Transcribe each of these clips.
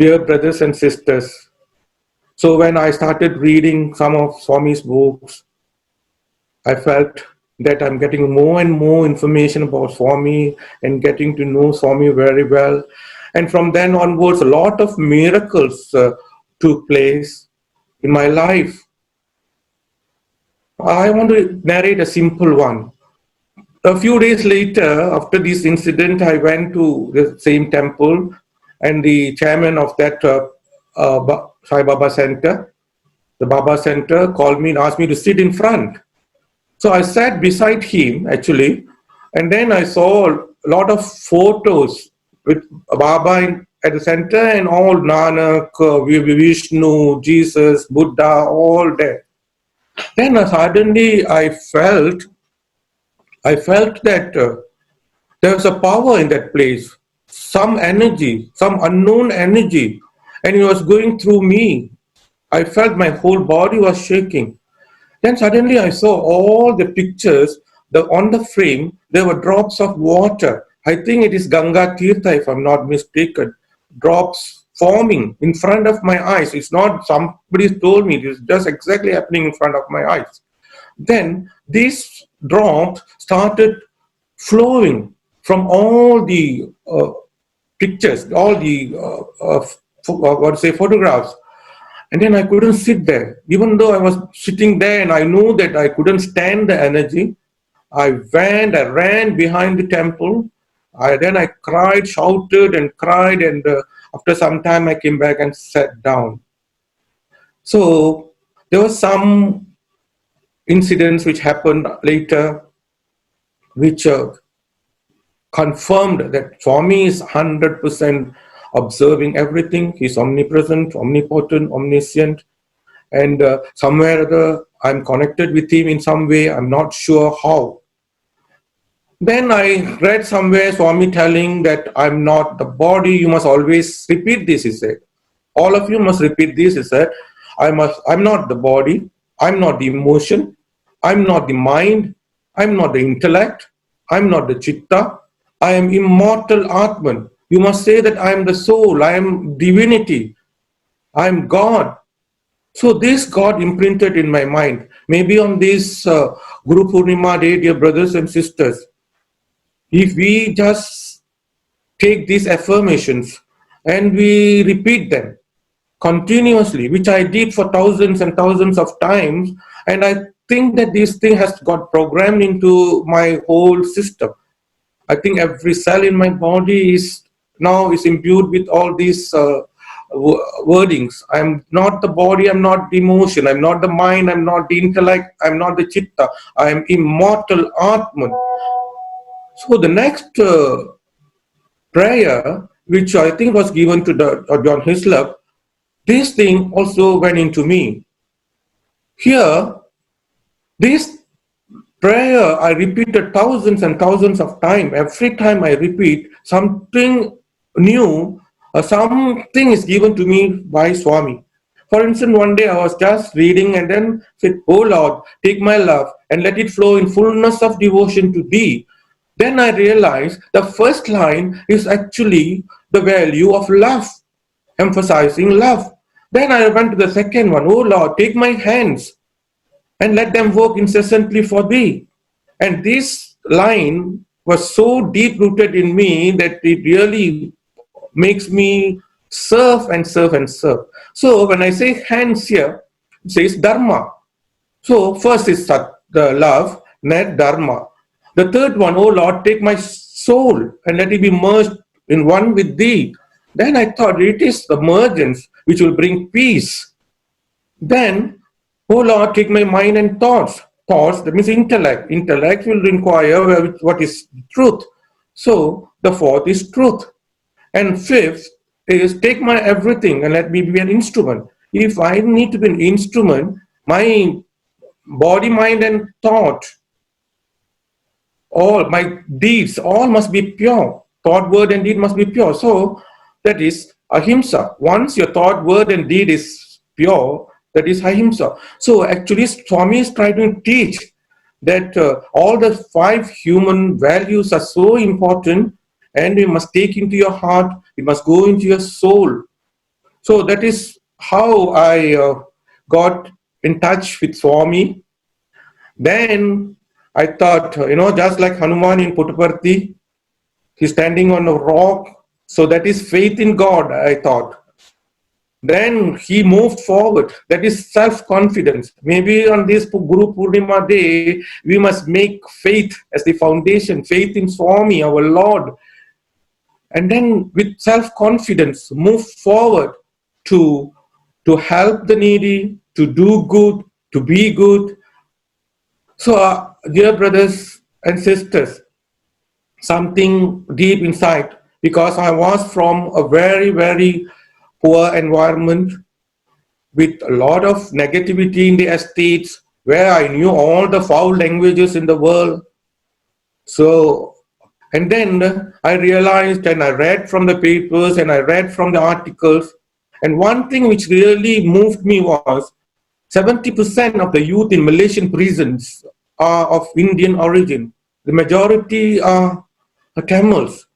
dear brothers and sisters. So when I started reading some of Swami's books, I felt that I'm getting more and more information about Swami and getting to know Swami very well. And from then onwards, a lot of miracles took place in my life. I want to narrate a simple one. A few days later, after this incident, I went to the same temple, and the chairman of that Sai Baba Center, the Baba Center, called me and asked me to sit in front. So I sat beside him actually, and then I saw a lot of photos with Baba at the center and all Nanak, Vishnu, Jesus, Buddha, all there. Then suddenly I felt that there was a power in that place, some energy, some unknown energy, and it was going through me. I felt my whole body was shaking. Then suddenly I saw all the pictures, on the frame, there were drops of water. I think it is Ganga Tirtha, if I'm not mistaken. Drops forming in front of my eyes. It's not somebody told me, it is just exactly happening in front of my eyes. Then these drops started flowing from all the pictures, all the photographs. And then I couldn't sit there. Even though I was sitting there and I knew that I couldn't stand the energy, I ran behind the temple. Then I cried, shouted and cried, and after some time I came back and sat down. So there were some incidents which happened later which confirmed that Swami is 100% observing everything. He's omnipresent, omnipotent, omniscient, and somewhere or other I'm connected with him in some way. I'm not sure how. Then I read somewhere Swami telling that I'm not the body. You must always repeat this, he said. All of you must repeat this, he said. I'm not the body. I'm not the emotion. I'm not the mind. I'm not the intellect. I'm not the chitta. I am immortal Atman. You must say that I am the soul. I am divinity. I am God. So this got imprinted in my mind. Maybe on this Guru Purnima day, dear brothers and sisters, if we just take these affirmations and we repeat them continuously, which I did for thousands and thousands of times, and I think that this thing has got programmed into my whole system. I think every cell in my body is imbued with all these wordings. I'm not the body, I'm not the emotion, I'm not the mind, I'm not the intellect, I'm not the chitta, I am immortal Atman. So the next prayer, which I think was given to John Hislop, this thing also went into me. Here, this prayer I repeated thousands and thousands of times. Every time I repeat, something new, something is given to me by Swami. For instance, one day I was just reading and then said, "Oh Lord, take my love and let it flow in fullness of devotion to Thee." Then I realized the first line is actually the value of love, emphasizing love. Then I went to the second one, "Oh Lord, take my hands and let them work incessantly for Thee." And this line was so deep rooted in me that it really makes me serve and serve and serve. So when I say hands here, it says Dharma. So first is the love, then Dharma. The third one, "Oh Lord, take my soul and let it be merged in one with Thee." Then I thought it is the mergence which will bring peace. Then, "Oh Lord, take my mind and thoughts." Thoughts, that means intellect. Intellect will inquire what is truth. So the fourth is truth. And fifth is take my everything and let me be an instrument. If I need to be an instrument, my body, mind, and thought, all my deeds, all must be pure. Thought, word, and deed must be pure. So that is ahimsa. Once your thought, word, and deed is pure, that is ahimsa. So actually, Swami is trying to teach that all the 5 human values are so important, and you must take into your heart, it must go into your soul. So that is how I got in touch with Swami. Then I thought, just like Hanuman in Puttaparthi, he's standing on a rock. So that is faith in God, I thought. Then he moved forward. That is self-confidence. Maybe on this Guru Purnima day, we must make faith as the foundation, faith in Swami, our Lord. And then with self-confidence, move forward to, to help the needy, to do good, to be good. So, dear brothers and sisters, something deep inside, because I was from a very, very poor environment with a lot of negativity in the estates where I knew all the foul languages in the world. So, and then I realized and I read from the papers and I read from the articles. And one thing which really moved me was 70% of the youth in Malaysian prisons are of Indian origin. The majority are Tamils.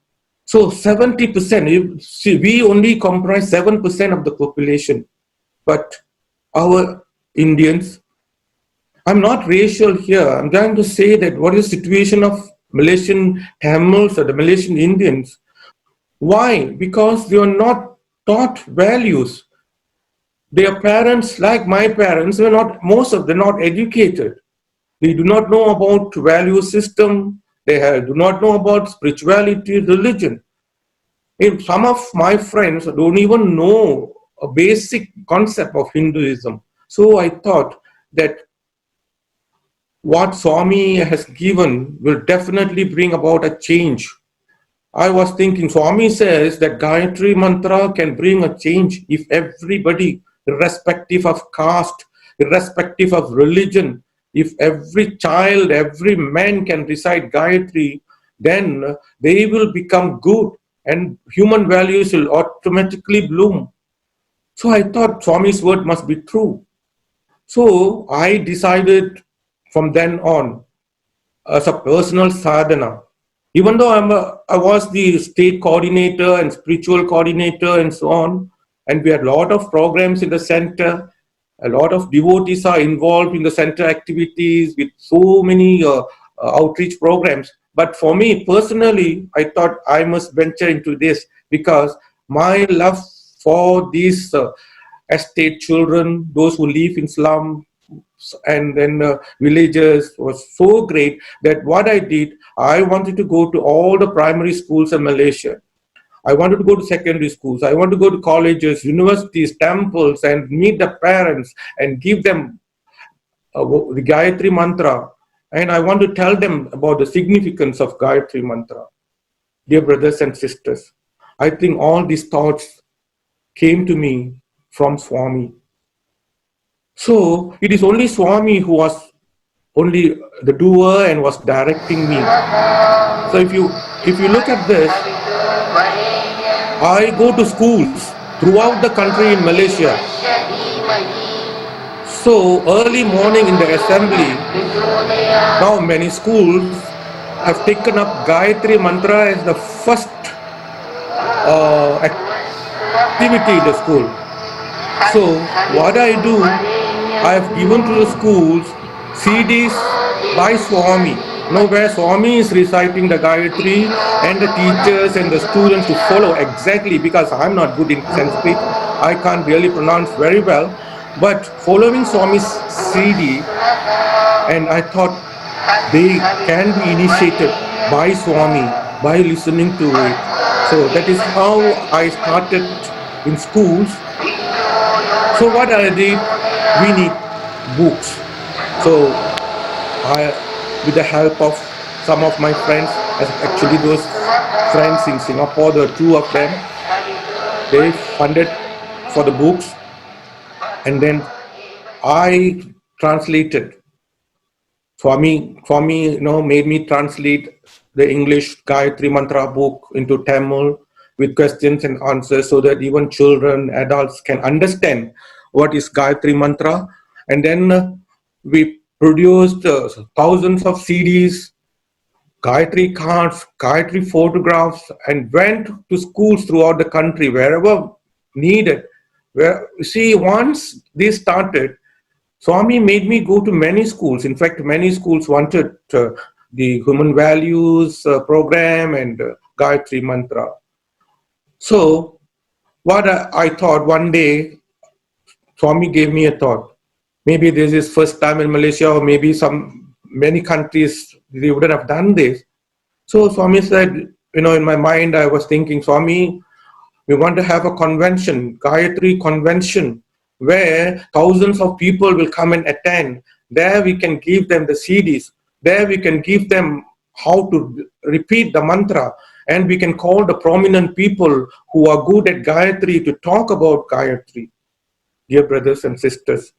So 70%, see, we only comprise 7% of the population. But our Indians, I'm not racial here. I'm trying to say that what is the situation of Malaysian Tamils or the Malaysian Indians? Why? Because they are not taught values. Their parents, like my parents, were not, most of them not educated. They do not know about value system. They do not know about spirituality, religion. If some of my friends don't even know a basic concept of Hinduism. So I thought that what Swami has given will definitely bring about a change. I was thinking, Swami says that Gayatri Mantra can bring a change if everybody, irrespective of caste, irrespective of religion, if every child, every man can recite Gayatri, then they will become good and human values will automatically bloom. So I thought Swami's word must be true. So I decided from then on as a personal sadhana. Even though I was the state coordinator and spiritual coordinator and so on, and we had a lot of programs in the center, a lot of devotees are involved in the center activities with so many outreach programs. But for me personally, I thought I must venture into this because my love for these estate children, those who live in slum, and then villages was so great that what I did, I wanted to go to all the primary schools in Malaysia. I wanted to go to secondary schools. I want to go to colleges, universities, temples, and meet the parents and give them the Gayatri Mantra. And I want to tell them about the significance of Gayatri Mantra. Dear brothers and sisters, I think all these thoughts came to me from Swami. So it is only Swami who was only the doer and was directing me. So if you look at this, I go to schools throughout the country in Malaysia. So early morning in the assembly, now many schools have taken up Gayatri Mantra as the first activity in the school. So what I do, I have given to the schools CDs by Swami. Where Swami is reciting the Gayatri and the teachers and the students to follow exactly, because I'm not good in Sanskrit. I can't really pronounce very well. But following Swami's CD, and I thought they can be initiated by Swami by listening to it. So that is how I started in schools. So what I did, we need books. So with the help of some of my friends, actually those friends in Singapore, there were two of them, they funded for the books, and then I translated. Swami, made me translate the English Gayatri Mantra book into Tamil with questions and answers so that even children, adults can understand what is Gayatri Mantra. And then we produced thousands of CDs, Gayatri cards, Gayatri photographs, and went to schools throughout the country wherever needed. Where see, once they started, Swami made me go to many schools. In fact, many schools wanted the human values program and Gayatri mantra. So, what I thought one day, Swami gave me a thought. Maybe this is first time in Malaysia, or maybe some many countries they wouldn't have done this. So Swami said, in my mind, I was thinking, Swami, we want to have a convention, Gayatri convention, where thousands of people will come and attend. There we can give them the CDs. There we can give them how to repeat the mantra. And we can call the prominent people who are good at Gayatri to talk about Gayatri. Dear brothers and sisters,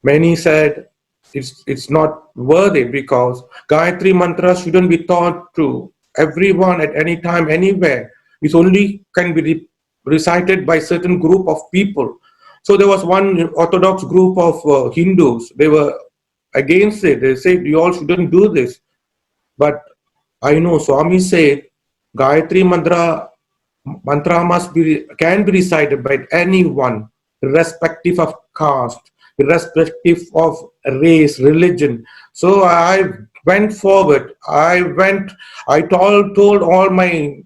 many said it's not worthy because Gayatri mantra shouldn't be taught to everyone at any time, anywhere. It only can be recited by certain group of people. So there was one Orthodox group of Hindus. They were against it. They said you all shouldn't do this. But I know Swami said Gayatri mantra must be can be recited by anyone, irrespective of caste, irrespective of race, religion. So I went forward. I told all my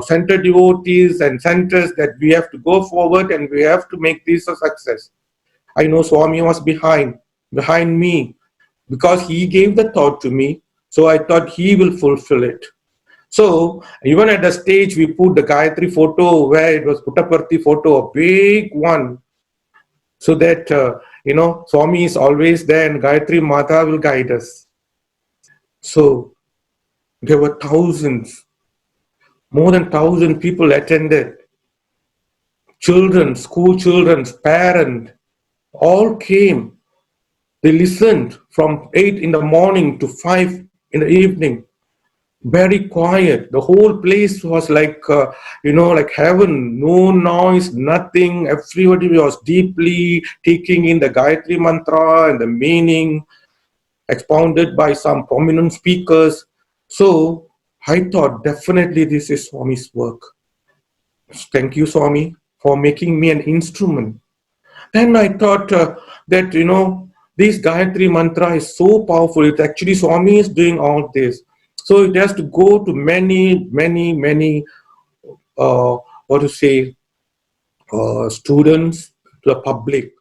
center devotees and centers that we have to go forward and we have to make this a success. I know Swami was behind me because he gave the thought to me. So I thought he will fulfill it. So even at the stage, we put the Gayatri photo where it was Puttaparthi photo, a big one, so that Swami is always there and Gayatri Mata will guide us. So there were thousands, more than 1,000 people attended. Children, school children, parents, all came. They listened from 8 in the morning to 5 in the evening. Very quiet. The whole place was like heaven. No noise, nothing. Everybody was deeply taking in the Gayatri mantra and the meaning expounded by some prominent speakers. So I thought definitely this is Swami's work. Thank you, Swami, for making me an instrument. Then I thought that, this Gayatri mantra is so powerful. It actually, Swami is doing all this. So it has to go to many, many, many, what to say, students, to the public.